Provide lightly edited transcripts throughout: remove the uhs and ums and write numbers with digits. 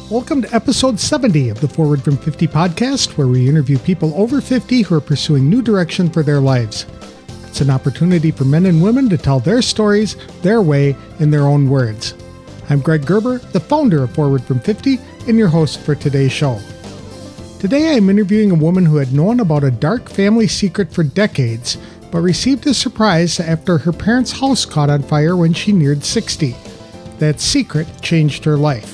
Welcome to episode 70 of the Forward from 50 podcast, where we interview people over 50 who are pursuing new direction for their lives. It's an opportunity for men and women to tell their stories, their way, in their own words. I'm Greg Gerber, the founder of Forward from 50, and your host for today's show. Today I'm interviewing a woman who had known about a dark family secret for decades, but received a surprise after her parents' house caught on fire when she neared 60. That secret changed her life.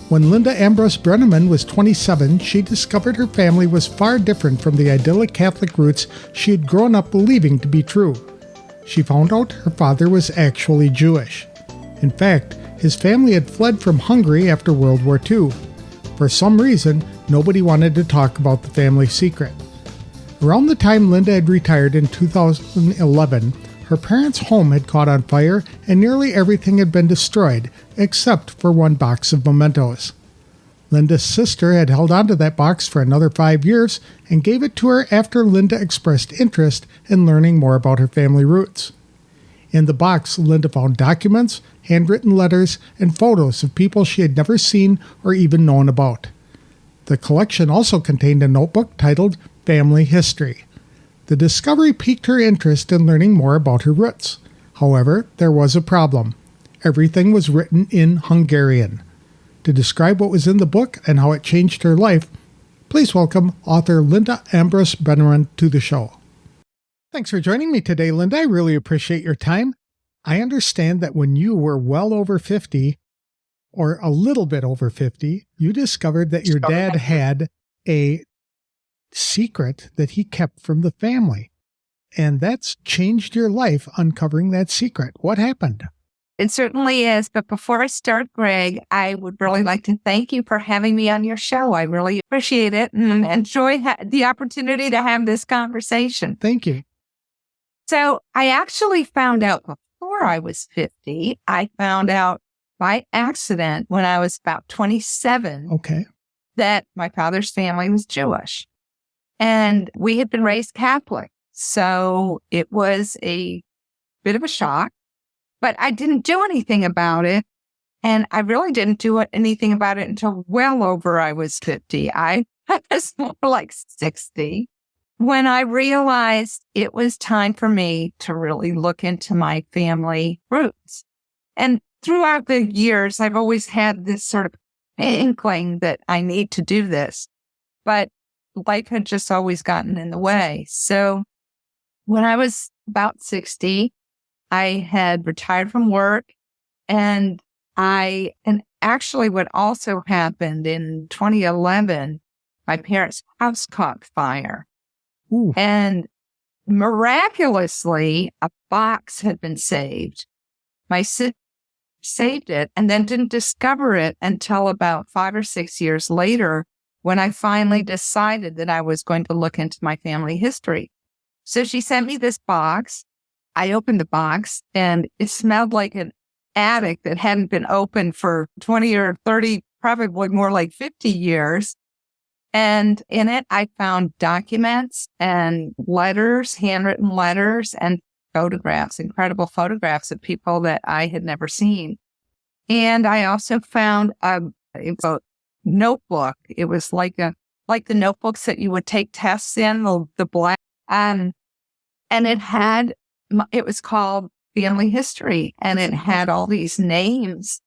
When Linda Ambrus Broenniman was 27, she discovered her family was far different from the idyllic Catholic roots she had grown up believing to be true. She found out her father was actually Jewish. In fact, his family had fled from Hungary after World War II. For some reason, nobody wanted to talk about the family secret. Around the time Linda had retired in 2011, her parents' home had caught on fire and nearly everything had been destroyed, except for one box of mementos. Linda's sister had held onto that box for another 5 years and gave it to her after Linda expressed interest in learning more about her family roots. In the box, Linda found documents, handwritten letters, and photos of people she had never seen or even known about. The collection also contained a notebook titled Family History. The discovery piqued her interest in learning more about her roots. However, there was a problem. Everything was written in Hungarian. To describe what was in the book and how it changed her life, please welcome author Linda Ambrus Broenniman to the show. Thanks for joining me today, Linda. I really appreciate your time. I understand that when you were well over 50, or a little bit over 50, you discovered that your dad had a secret that he kept from the family. And that's changed your life, uncovering that secret. What happened? It certainly is. But before I start, Greg, I would really like to thank you for having me on your show. I really appreciate it and enjoy the opportunity to have this conversation. Thank you. So I actually found out before I was 50. I found out by accident when I was about 27 that my father's family was Jewish. And we had been raised Catholic. So it was a bit of a shock. But I didn't do anything about it. And I really didn't do anything about it until well over I was 50. I was more like 60 when I realized it was time for me to really look into my family roots. And throughout the years, I've always had this sort of inkling that I need to do this. But life had just always gotten in the way. So when I was about 60, I had retired from work and actually what also happened in 2011, my parents' house caught fire. Ooh. And miraculously, a box had been saved. My sister saved it and then didn't discover it until about 5 or 6 years later, when I finally decided that I was going to look into my family history. So she sent me this box. I opened the box and it smelled like an attic that hadn't been opened for 20 or 30, probably more like 50 years. And in it, I found documents and letters, handwritten letters and photographs, incredible photographs of people that I had never seen. And I also found a notebook. It was like the notebooks that you would take tests in, the black, and it was called Family History, and it had all these names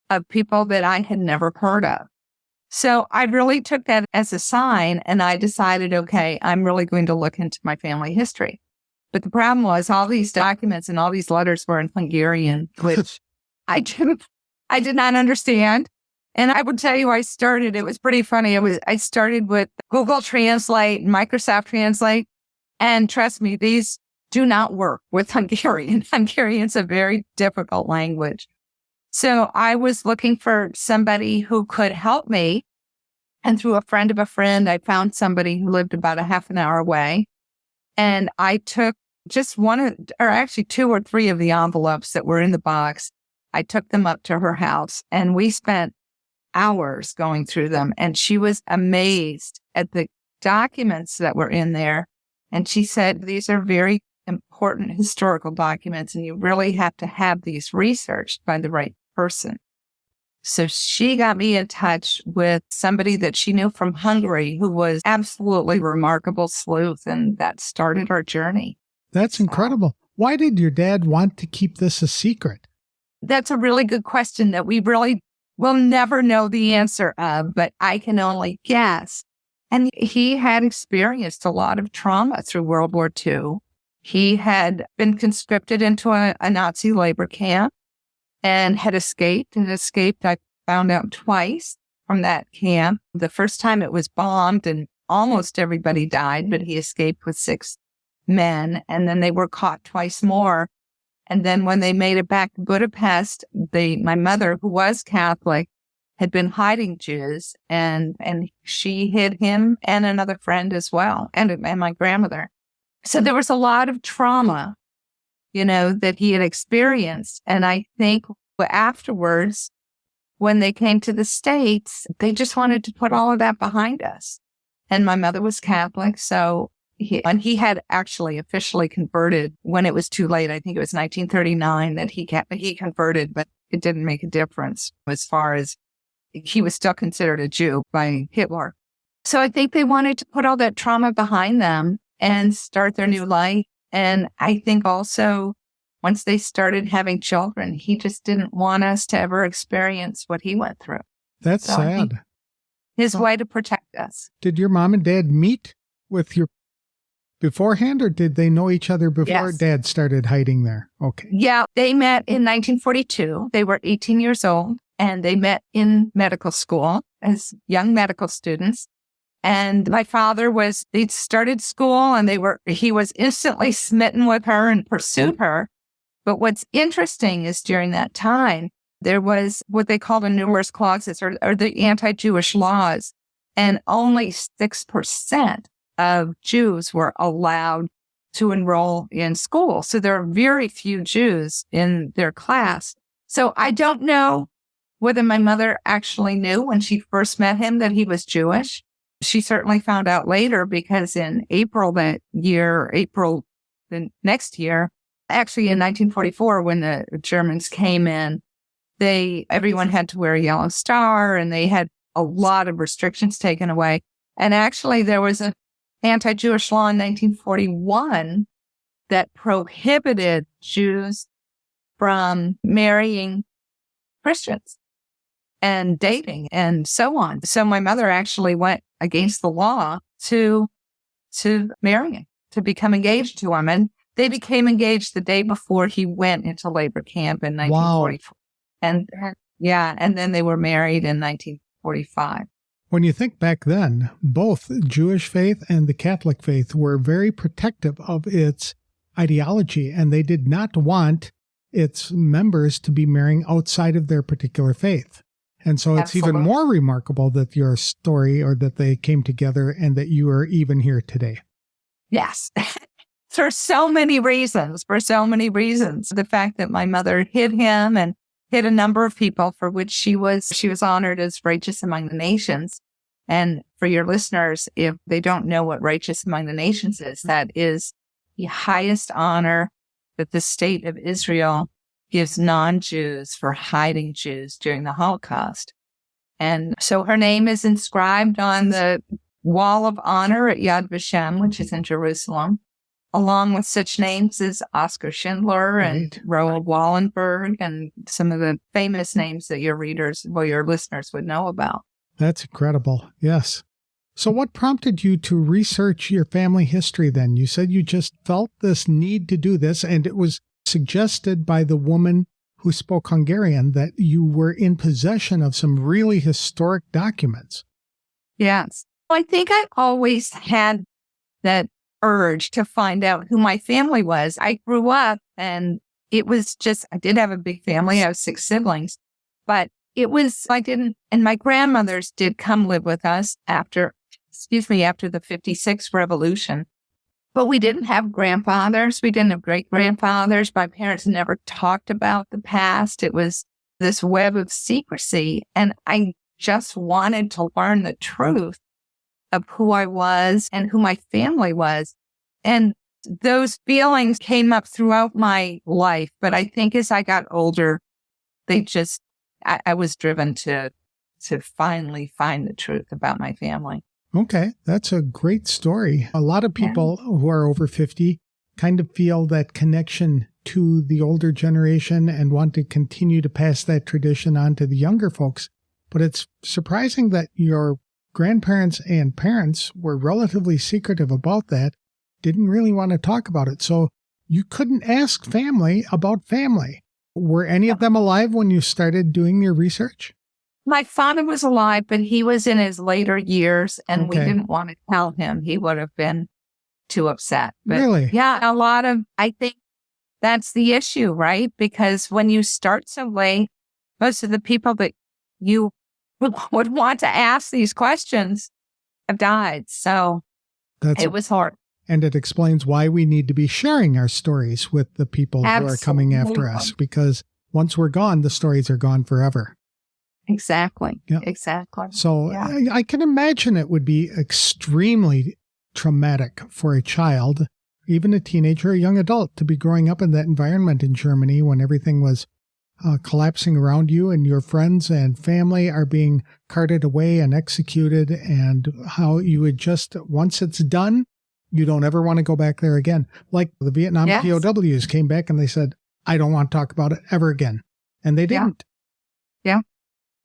of people that I had never heard of. So I really took that as a sign, and I decided, okay, I'm really going to look into my family history. But the problem was all these documents and all these letters were in Hungarian, which I did not understand. And I would tell you, it was pretty funny. I started with Google Translate, Microsoft Translate, and trust me, these do not work with Hungarian. Hungarian's a very difficult language. So I was looking for somebody who could help me. And through a friend of a friend, I found somebody who lived about a half an hour away. And I took just two or three of the envelopes that were in the box. I took them up to her house and we spent hours going through them. And she was amazed at the documents that were in there. And she said, these are very important historical documents and you really have to have these researched by the right person. So she got me in touch with somebody that she knew from Hungary who was absolutely remarkable sleuth, and that started our journey. That's incredible. Why did your dad want to keep this a secret? That's a really good question that we really will never know the answer of, but I can only guess. And he had experienced a lot of trauma through World War II. He had been conscripted into a Nazi labor camp and had escaped. I found out twice from that camp. The first time it was bombed and almost everybody died, but he escaped with 6 men. And then they were caught twice more. And then when they made it back to Budapest, my mother, who was Catholic, had been hiding Jews, and she hid him and another friend as well, and my grandmother. So there was a lot of trauma, that he had experienced. And I think afterwards, when they came to the States, they just wanted to put all of that behind us. And my mother was Catholic, so he had actually officially converted when it was too late. I think it was 1939 that he converted, but it didn't make a difference as far as he was still considered a Jew by Hitler. So I think they wanted to put all that trauma behind them and start their new life. And I think also once they started having children, he just didn't want us to ever experience what he went through. That's sad. His way to protect us. Did your mom and dad meet with your beforehand, or did they know each other before Dad started hiding there? Okay. Yeah, they met in 1942. They were 18 years old, and they met in medical school as young medical students. And my father they'd started school, and he was instantly smitten with her and pursued her. But what's interesting is during that time, there was what they called the numerous clauses or the anti-Jewish laws, and only 6% of Jews were allowed to enroll in school. So there are very few Jews in their class. So I don't know whether my mother actually knew when she first met him that he was Jewish. She certainly found out later, because in April the next year, actually in 1944, when the Germans came in, everyone had to wear a yellow star, and they had a lot of restrictions taken away. And actually there was an anti-Jewish law in 1941 that prohibited Jews from marrying Christians and dating and so on. So my mother actually went against the law to marry him, to become engaged to him. And they became engaged the day before he went into labor camp in 1944. Wow. And then they were married in 1945. When you think back then, both Jewish faith and the Catholic faith were very protective of its ideology, and they did not want its members to be marrying outside of their particular faith. And so it's even more remarkable that your story, or that they came together and that you are even here today. Yes. For so many reasons. The fact that my mother hid him and hid a number of people for which she was honored as righteous among the nations. And for your listeners, if they don't know what righteous among the nations is, that is the highest honor that the state of Israel gives non-Jews for hiding Jews during the Holocaust. And so her name is inscribed on the Wall of Honor at Yad Vashem, which is in Jerusalem, along with such names as Oskar Schindler and Roald Wallenberg, and some of the famous names that your listeners would know about. That's incredible. Yes. So what prompted you to research your family history then? You said you just felt this need to do this, and it was suggested by the woman who spoke Hungarian that you were in possession of some really historic documents. Yes. I think I always had that urge to find out who my family was. I grew up, and it was just, I did have a big family. I have 6 siblings, but and my grandmothers did come live with us after the 56 revolution, but we didn't have grandfathers. We didn't have great grandfathers. My parents never talked about the past. It was this web of secrecy. And I just wanted to learn the truth of who I was and who my family was. And those feelings came up throughout my life. But I think as I got older, I was driven to finally find the truth about my family. Okay, that's a great story. A lot of people who are over 50 kind of feel that connection to the older generation and want to continue to pass that tradition on to the younger folks. But it's surprising that your grandparents and parents were relatively secretive about that, didn't really want to talk about it. So you couldn't ask family about family. Were any of them alive when you started doing your research? My father was alive, but he was in his later years, and we didn't want to tell him. He would have been too upset. But really? Yeah, I think that's the issue, right? Because when you start so late, most of the people that you would want to ask these questions have died. So it was hard. And it explains why we need to be sharing our stories with the people who are coming after us, because once we're gone, the stories are gone forever. Exactly. Yep. Exactly. So I can imagine it would be extremely traumatic for a child, even a teenager, a young adult, to be growing up in that environment in Germany when everything was collapsing around you and your friends and family are being carted away and executed, and how you would just, once it's done, you don't ever want to go back there again. Like the Vietnam POWs came back and they said, I don't want to talk about it ever again. And they didn't. Yeah.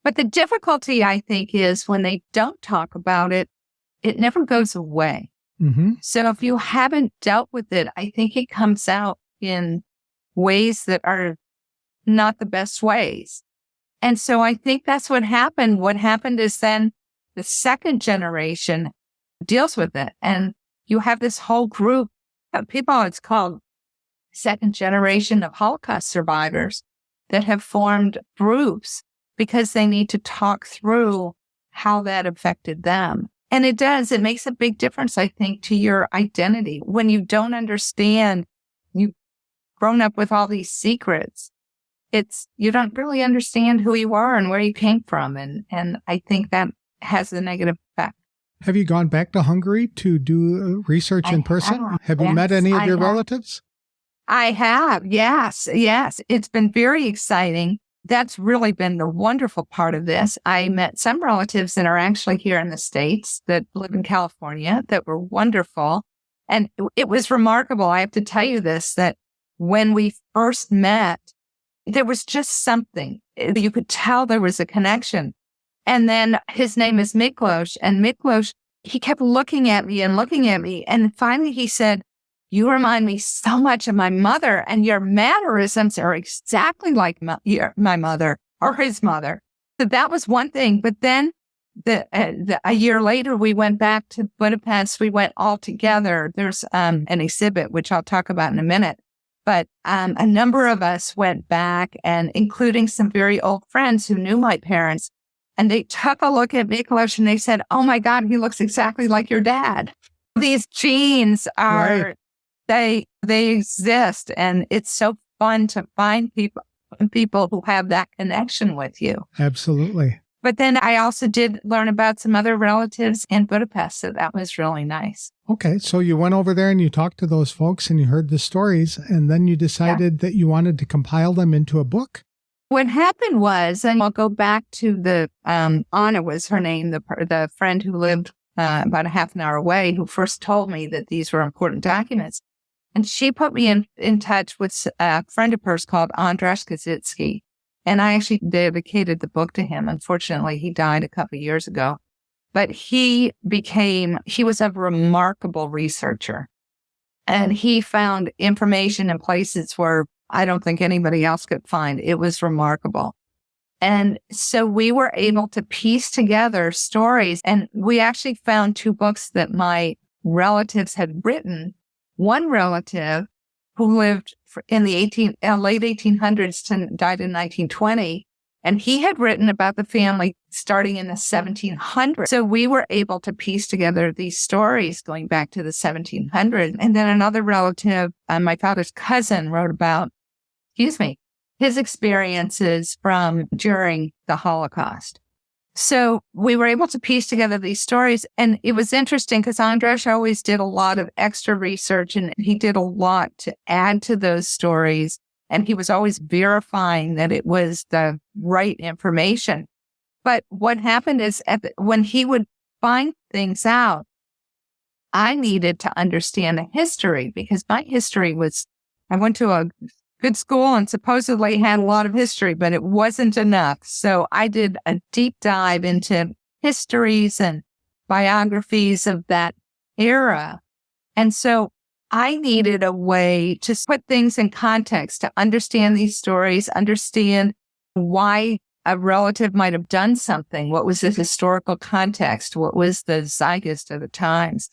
But the difficulty, I think, is when they don't talk about it, it never goes away. Mm-hmm. So if you haven't dealt with it, I think it comes out in ways that are not the best ways. And so I think that's what happened. What happened is then the second generation deals with it. And you have this whole group of people, it's called second generation of Holocaust survivors, that have formed groups because they need to talk through how that affected them. And it does. It makes a big difference, I think, to your identity. When you don't understand, you've grown up with all these secrets, you don't really understand who you are and where you came from. And I think that has a negative effect. Have you gone back to Hungary to do research in person? Have you met any of your relatives? I have. Yes. It's been very exciting. That's really been the wonderful part of this. I met some relatives that are actually here in the States that live in California that were wonderful. And it was remarkable. I have to tell you this, that when we first met, there was just something. You could tell there was a connection. And then his name is Miklos, and Miklos, he kept looking at me. And finally he said, you remind me so much of my mother, and your mannerisms are exactly like my mother or his mother. So that was one thing. But then a year later, we went back to Budapest. We went all together. There's an exhibit, which I'll talk about in a minute. But a number of us went back, and including some very old friends who knew my parents. And they took a look at Miklos and they said, oh my God, he looks exactly like your dad. These genes are, they exist. And it's so fun to find people who have that connection with you. Absolutely. But then I also did learn about some other relatives in Budapest. So that was really nice. Okay. So you went over there and you talked to those folks and you heard the stories, and then you decided that you wanted to compile them into a book? What happened was, and I'll go back to the, Anna was her name, the friend who lived about a half an hour away, who first told me that these were important documents. And she put me in touch with a friend of hers called Ambrus Broenniman. And I actually dedicated the book to him. Unfortunately, he died a couple of years ago. But he was a remarkable researcher. And he found information in places where I don't think anybody else could find. It was remarkable. And so we were able to piece together stories. And we actually found two books that my relatives had written. One relative who lived in the late 1800s to died in 1920. And he had written about the family starting in the 1700s. So we were able to piece together these stories going back to the 1700s. And then another relative, my father's cousin, wrote about, his experiences from during the Holocaust. So we were able to piece together these stories. And it was interesting because Andrzej always did a lot of extra research, and he did a lot to add to those stories And he was always verifying that it was the right information. But what happened is when he would find things out, I needed to understand the history because my history was, I went to a good school and supposedly had a lot of history, but it wasn't enough. So I did a deep dive into histories and biographies of that era. And so I needed a way to put things in context, to understand these stories, understand why a relative might have done something. What was the historical context? What was the zeitgeist of the times?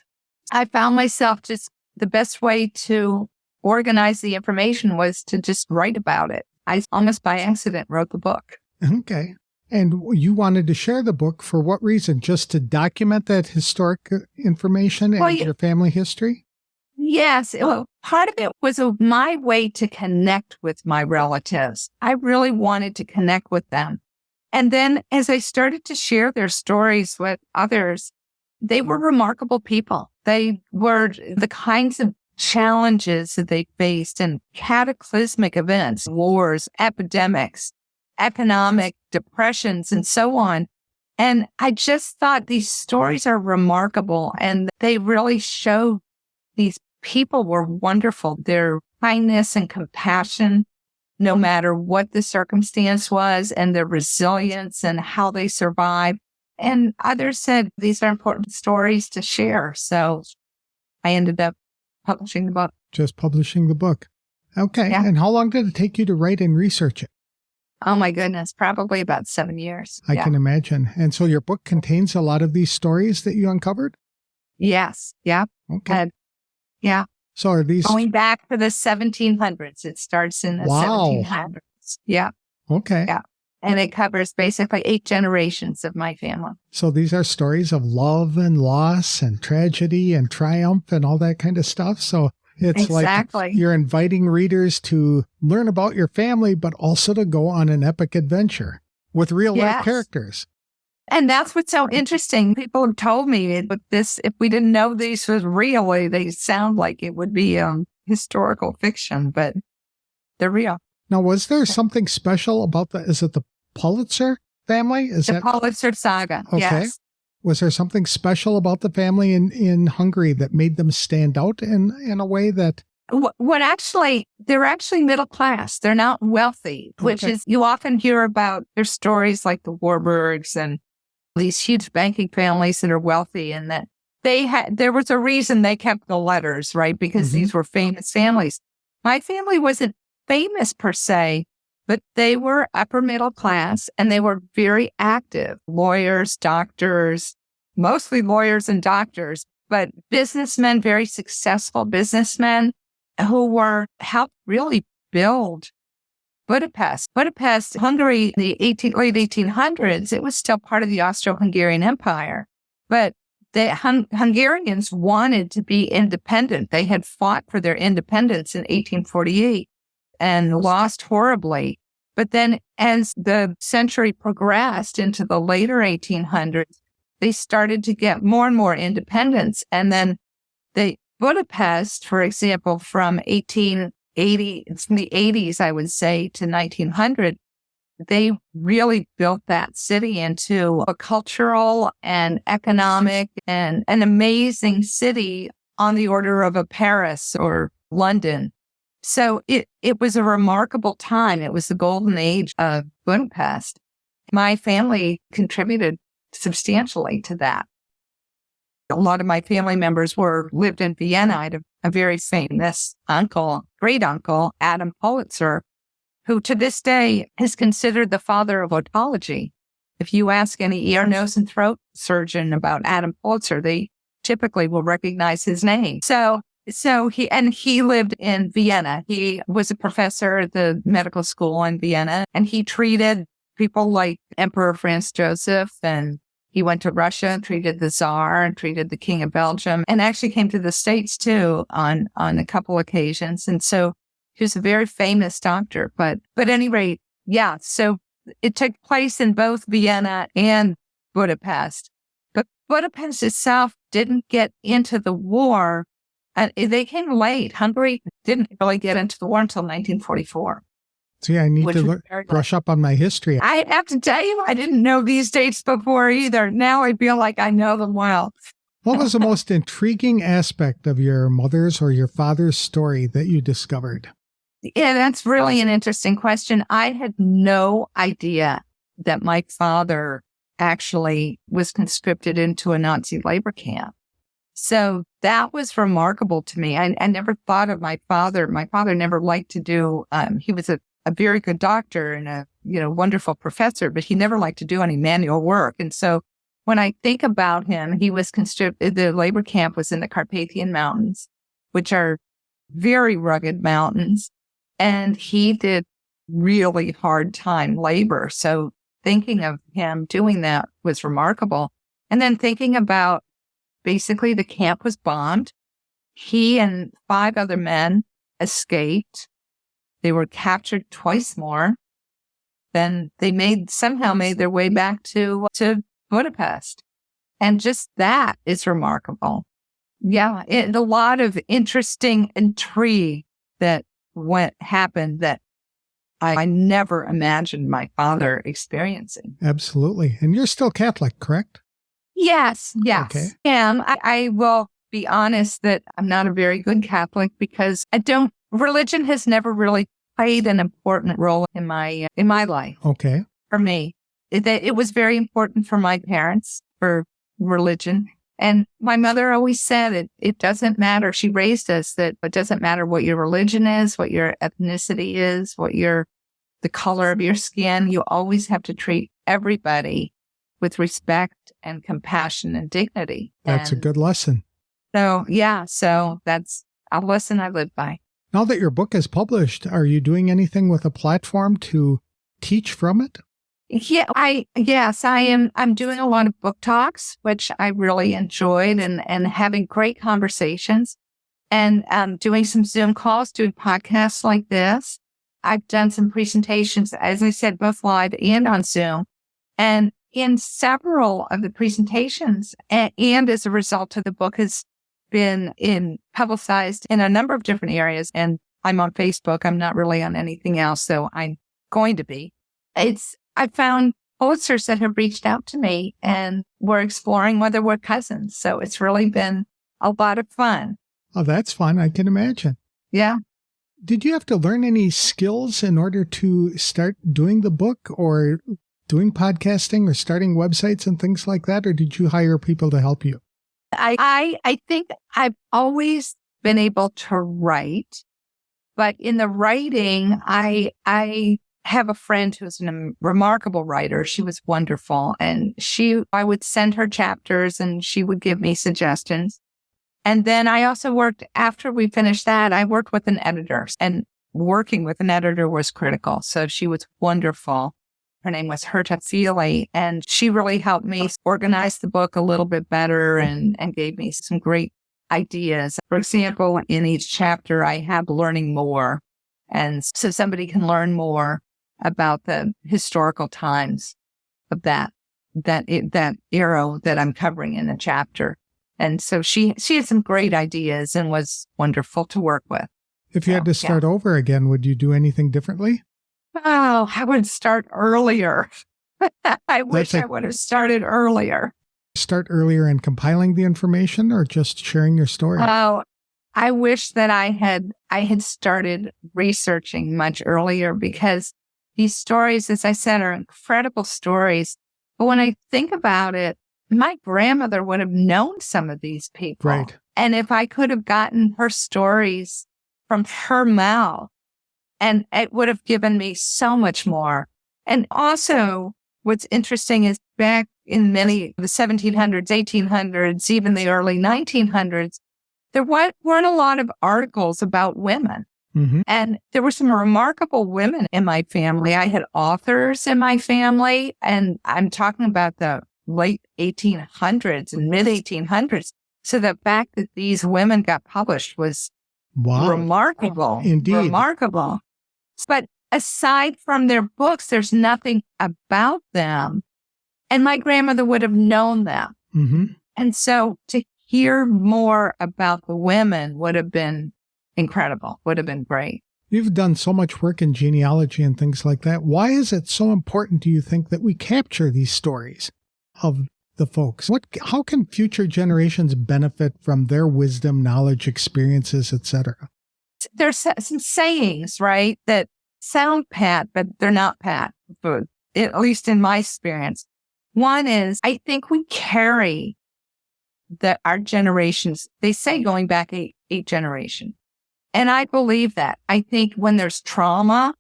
I found myself just the best way to organize the information was to just write about it. I almost by accident wrote the book. Okay. And you wanted to share the book for what reason? Just to document that historic information and your family history? Yes. Well, part of it was my way to connect with my relatives. I really wanted to connect with them. And then as I started to share their stories with others, they were remarkable people. They were the kinds of challenges that they faced and cataclysmic events, wars, epidemics, economic depressions, and so on. And I just thought these stories are remarkable and they really show these people were wonderful. Their kindness and compassion, no matter what the circumstance was, and their resilience and how they survived. And others said these are important stories to share. So I ended up publishing the book. Just publishing the book. Okay. Yeah. And how long did it take you to write and research it? Oh, my goodness. Probably about 7 years. I can imagine. And so your book contains a lot of these stories that you uncovered? Yes. Yeah. Okay. Yeah. So are these going back to the 1700s? It starts in the 1700s. Yeah. Okay. Yeah. And it covers basically 8 generations of my family. So these are stories of love and loss and tragedy and triumph and all that kind of stuff. So it's exactly. Like you're inviting readers to learn about your family, but also to go on an epic adventure with real life characters. And that's what's so interesting. People have told me with this, if we didn't know these was real, they sound like it would be historical fiction, but they're real. Now, was there something special about is it the Pulitzer family? Is the that Pulitzer saga? Okay. Yes. Was there something special about the family in Hungary that made them stand out in a way that? What actually, they're actually middle class. They're not wealthy, which is, you often hear about their stories like the Warburgs and these huge banking families that are wealthy, and that there was a reason they kept the letters, right? Because these were famous families. My family wasn't famous per se, but they were upper middle class and they were very active. Lawyers, doctors, mostly lawyers and doctors, but businessmen, very successful businessmen who helped really build Budapest. Budapest, Hungary, in the late 1800s, it was still part of the Austro-Hungarian Empire, but the Hungarians wanted to be independent. They had fought for their independence in 1848 and lost horribly. But then as the century progressed into the later 1800s, they started to get more and more independence. And then Budapest, for example, from 1880, from the 80s, I would say, to 1900, they really built that city into a cultural and economic and an amazing city on the order of a Paris or London. So it was a remarkable time. It was the golden age of Budapest. My family contributed substantially to that. A lot of my family members lived in Vienna. I had a very famous uncle, great uncle, Adam Pulitzer, who to this day is considered the father of otology. If you ask any ear, nose, and throat surgeon about Adam Pulitzer, they typically will recognize his name. So he lived in Vienna. He was a professor at the medical school in Vienna, and he treated people like Emperor Franz Joseph, and he went to Russia and treated the Tsar and treated the King of Belgium, and actually came to the States too on a couple occasions. And so he was a very famous doctor. But at any rate, yeah. So it took place in both Vienna and Budapest. But Budapest itself didn't get into the war. And they came late. Hungary didn't really get into the war until 1944. So I need to brush up on my history. I have to tell you, I didn't know these dates before either. Now I feel like I know them well. What was the most intriguing aspect of your mother's or your father's story that you discovered? Yeah, that's really an interesting question. I had no idea that my father actually was conscripted into a Nazi labor camp. So that was remarkable to me. I never thought of my father. My father never liked to do, he was a very good doctor and a wonderful professor, but he never liked to do any manual work. And so when I think about him, he was conscripted. The labor camp was in the Carpathian Mountains, which are very rugged mountains. And he did really hard time labor. So thinking of him doing that was remarkable. And then thinking about basically the camp was bombed. He and 5 other men escaped. They were captured twice more. Then they somehow made their way back to Budapest. And just that is remarkable. Yeah, a lot of interesting intrigue that happened that I never imagined my father experiencing. Absolutely. And you're still Catholic, correct? Yes. Okay. I will be honest that I'm not a very good Catholic because religion has never really played an important role in my life. Okay. For me, it was very important for my parents for religion. And my mother always said it doesn't matter. She raised us that it doesn't matter what your religion is, what your ethnicity is, the color of your skin. You always have to treat everybody with respect and compassion and dignity. That's a good lesson. So that's a lesson I live by. Now that your book is published, are you doing anything with a platform to teach from it? Yeah, I am. I'm doing a lot of book talks, which I really enjoyed and having great conversations and doing some Zoom calls, doing podcasts like this. I've done some presentations, as I said, both live and on Zoom. And in several of the presentations and as a result of the book has been publicized in a number of different areas. And I'm on Facebook. I'm not really on anything else, so I'm going to be. I found Pulitzers that have reached out to me and we're exploring whether we're cousins. So it's really been a lot of fun. Oh, that's fun. I can imagine. Yeah. Did you have to learn any skills in order to start doing the book or doing podcasting or starting websites and things like that? Or did you hire people to help you? I think I've always been able to write, but in the writing, I have a friend who's a remarkable writer. She was wonderful. And I would send her chapters and she would give me suggestions. And then I also after we finished that, I worked with an editor, and working with an editor was critical. So she was wonderful. Her name was Herta Feely, and she really helped me organize the book a little bit better and gave me some great ideas. For example, in each chapter, I have learning more. And so somebody can learn more about the historical times of that era that I'm covering in the chapter. And so she had some great ideas and was wonderful to work with. If you had to start over again, would you do anything differently? Oh, I would start earlier. I wish I would have started earlier. Start earlier in compiling the information or just sharing your story? Oh, I wish that I had started researching much earlier, because these stories, as I said, are incredible stories. But when I think about it, my grandmother would have known some of these people. Right. And if I could have gotten her stories from her mouth, and it would have given me so much more. And also, what's interesting is back in many of the 1700s, 1800s, even the early 1900s, there weren't a lot of articles about women. Mm-hmm. And there were some remarkable women in my family. I had authors in my family, and I'm talking about the late 1800s and mid 1800s. So the fact that these women got published was remarkable. Indeed. Remarkable. But aside from their books, there's nothing about them. And my grandmother would have known them. Mm-hmm. And so to hear more about the women would have been incredible, would have been great. You've done so much work in genealogy and things like that. Why is it so important, do you think, that we capture these stories of the folks? How can future generations benefit from their wisdom, knowledge, experiences, etc.? There's some sayings, right, that sound pat, but they're not pat, at least in my experience. One is, I think we carry our generations, they say going back eight generations. And I believe that. I think when there's trauma,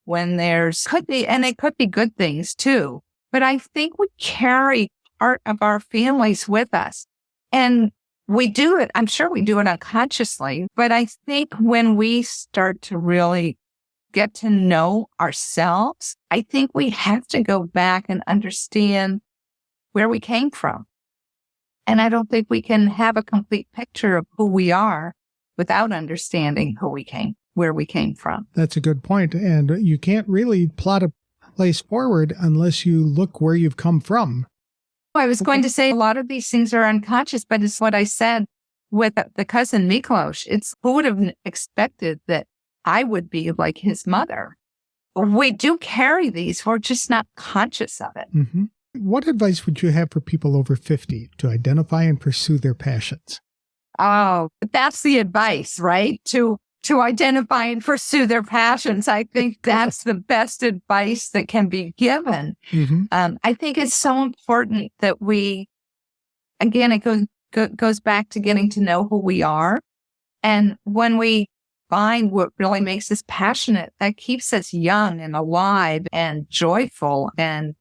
could be good things too, but I think we carry part of our families with us. And we do it, I'm sure we do it unconsciously, but I think when we start to really get to know ourselves, I think we have to go back and understand where we came from. And I don't think we can have a complete picture of who we are without understanding where we came from. That's a good point. And you can't really plot a place forward unless you look where you've come from. I was going to say a lot of these things are unconscious, but it's what I said with the cousin Miklos. It's who would have expected that I would be like his mother. We do carry these. We're just not conscious of it. Mm-hmm. What advice would you have for people over 50 to identify and pursue their passions? Oh, that's the advice, right? To identify and pursue their passions. I think that's the best advice that can be given. Mm-hmm. I think it's so important that it goes back to getting to know who we are. And when we find what really makes us passionate, that keeps us young and alive and joyful and,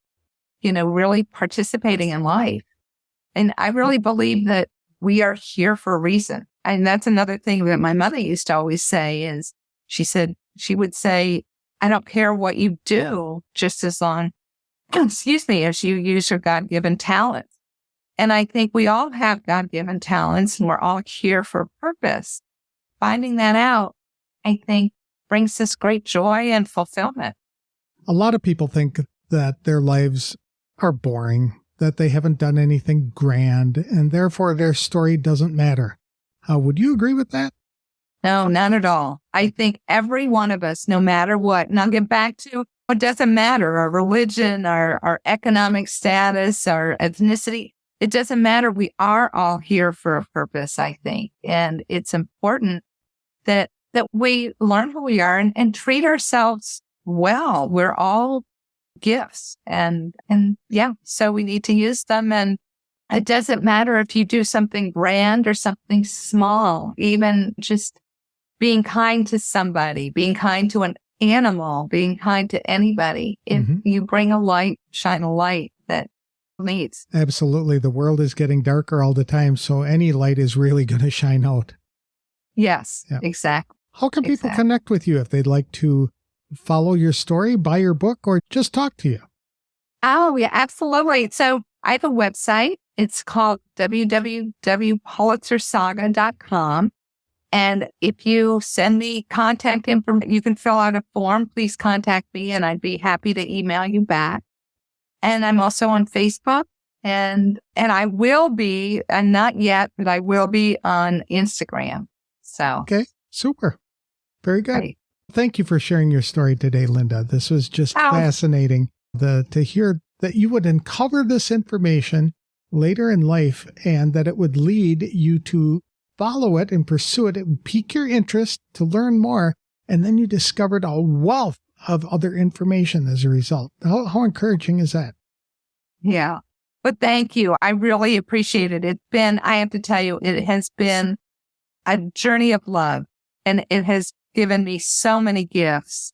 really participating in life. And I really believe that we are here for a reason. And that's another thing that my mother used to always say is she would say, I don't care what you do, just as long, as you use your God-given talents. And I think we all have God-given talents and we're all here for a purpose. Finding that out, I think, brings us great joy and fulfillment. A lot of people think that their lives are boring, that they haven't done anything grand, and therefore their story doesn't matter. Would you agree with that? No, not at all. I think every one of us, no matter what, and I'll get back to what doesn't matter, our religion, our economic status, our ethnicity, it doesn't matter. We are all here for a purpose, I think. And it's important that we learn who we are and treat ourselves well. We're all gifts and so we need to use them. And it doesn't matter if you do something grand or something small, even just being kind to somebody, being kind to an animal, being kind to anybody. If you bring a light, shine a light that needs. Absolutely. The world is getting darker all the time, so any light is really going to shine out. Yes, exactly. How can people connect with you if they'd like to follow your story, buy your book, or just talk to you? Oh, yeah, absolutely. So I have a website. It's called www.pulitzersaga.com. And if you send me contact information, you can fill out a form. Please contact me and I'd be happy to email you back. And I'm also on Facebook and I will be, and not yet, but I will be on Instagram. So. Okay, super. Very good. Right. Thank you for sharing your story today, Linda. This was just fascinating to hear that you would uncover this information later in life and that it would lead you to follow it and pursue it. It would pique your interest to learn more. And then you discovered a wealth of other information as a result. How encouraging is that? Yeah. But thank you. I really appreciate it. I have to tell you, it has been a journey of love and it has given me so many gifts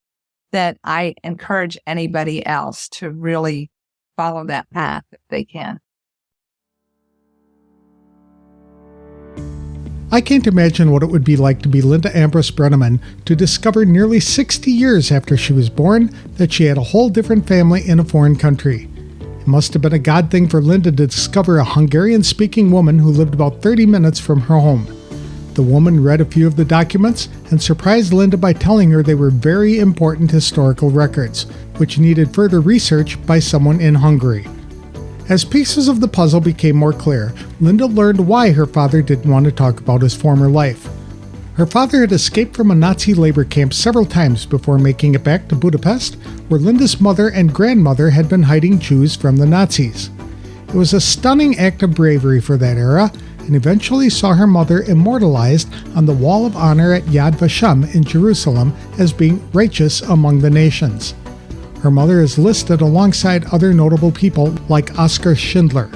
that I encourage anybody else to really follow that path if they can. I can't imagine what it would be like to be Linda Ambrus Broenniman to discover nearly 60 years after she was born that she had a whole different family in a foreign country. It must have been a God thing for Linda to discover a Hungarian-speaking woman who lived about 30 minutes from her home. The woman read a few of the documents and surprised Linda by telling her they were very important historical records, which needed further research by someone in Hungary. As pieces of the puzzle became more clear, Linda learned why her father didn't want to talk about his former life. Her father had escaped from a Nazi labor camp several times before making it back to Budapest, where Linda's mother and grandmother had been hiding Jews from the Nazis. It was a stunning act of bravery for that era, and eventually saw her mother immortalized on the Wall of Honor at Yad Vashem in Jerusalem as being righteous among the nations. Her mother is listed alongside other notable people like Oskar Schindler.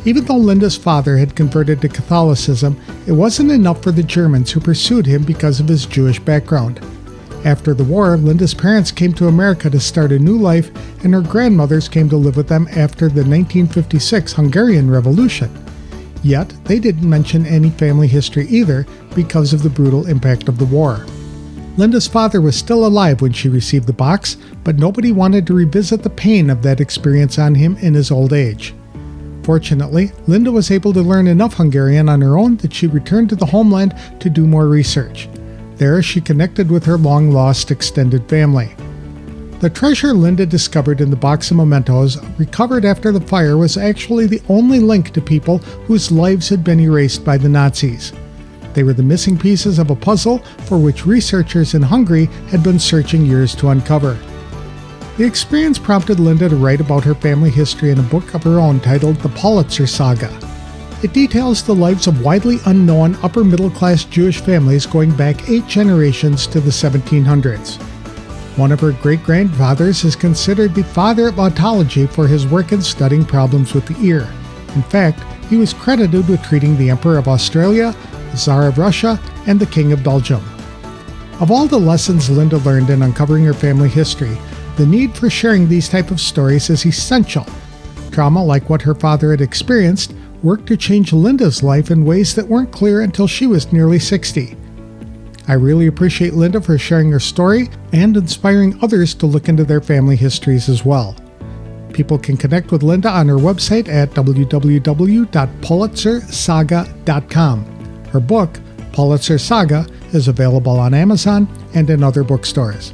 Even though Linda's father had converted to Catholicism, it wasn't enough for the Germans who pursued him because of his Jewish background. After the war, Linda's parents came to America to start a new life, and her grandmothers came to live with them after the 1956 Hungarian Revolution. Yet, they didn't mention any family history either because of the brutal impact of the war. Linda's father was still alive when she received the box, but nobody wanted to revisit the pain of that experience on him in his old age. Fortunately, Linda was able to learn enough Hungarian on her own that she returned to the homeland to do more research. There, she connected with her long-lost extended family. The treasure Linda discovered in the box of mementos recovered after the fire was actually the only link to people whose lives had been erased by the Nazis. They were the missing pieces of a puzzle for which researchers in Hungary had been searching years to uncover. The experience prompted Linda to write about her family history in a book of her own titled The Pulitzer Saga. It details the lives of widely unknown upper-middle-class Jewish families going back 8 generations to the 1700s. One of her great-grandfathers is considered the father of otology for his work in studying problems with the ear. In fact, he was credited with treating the Emperor of Australia, the Tsar of Russia, and the King of Belgium. Of all the lessons Linda learned in uncovering her family history, the need for sharing these type of stories is essential. Trauma like what her father had experienced worked to change Linda's life in ways that weren't clear until she was nearly 60. I really appreciate Linda for sharing her story and inspiring others to look into their family histories as well. People can connect with Linda on her website at www.pulitzersaga.com. Her book, Pulitzer Saga, is available on Amazon and in other bookstores.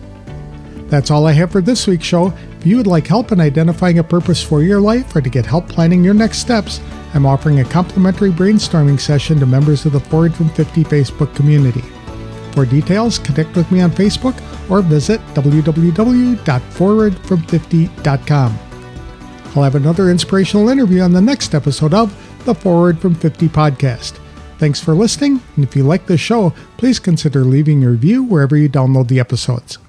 That's all I have for this week's show. If you would like help in identifying a purpose for your life or to get help planning your next steps, I'm offering a complimentary brainstorming session to members of the Forward from 50 Facebook community. For details, connect with me on Facebook or visit www.forwardfrom50.com. I'll have another inspirational interview on the next episode of the Forward from 50 podcast. Thanks for listening, and if you like this show, please consider leaving a review wherever you download the episodes.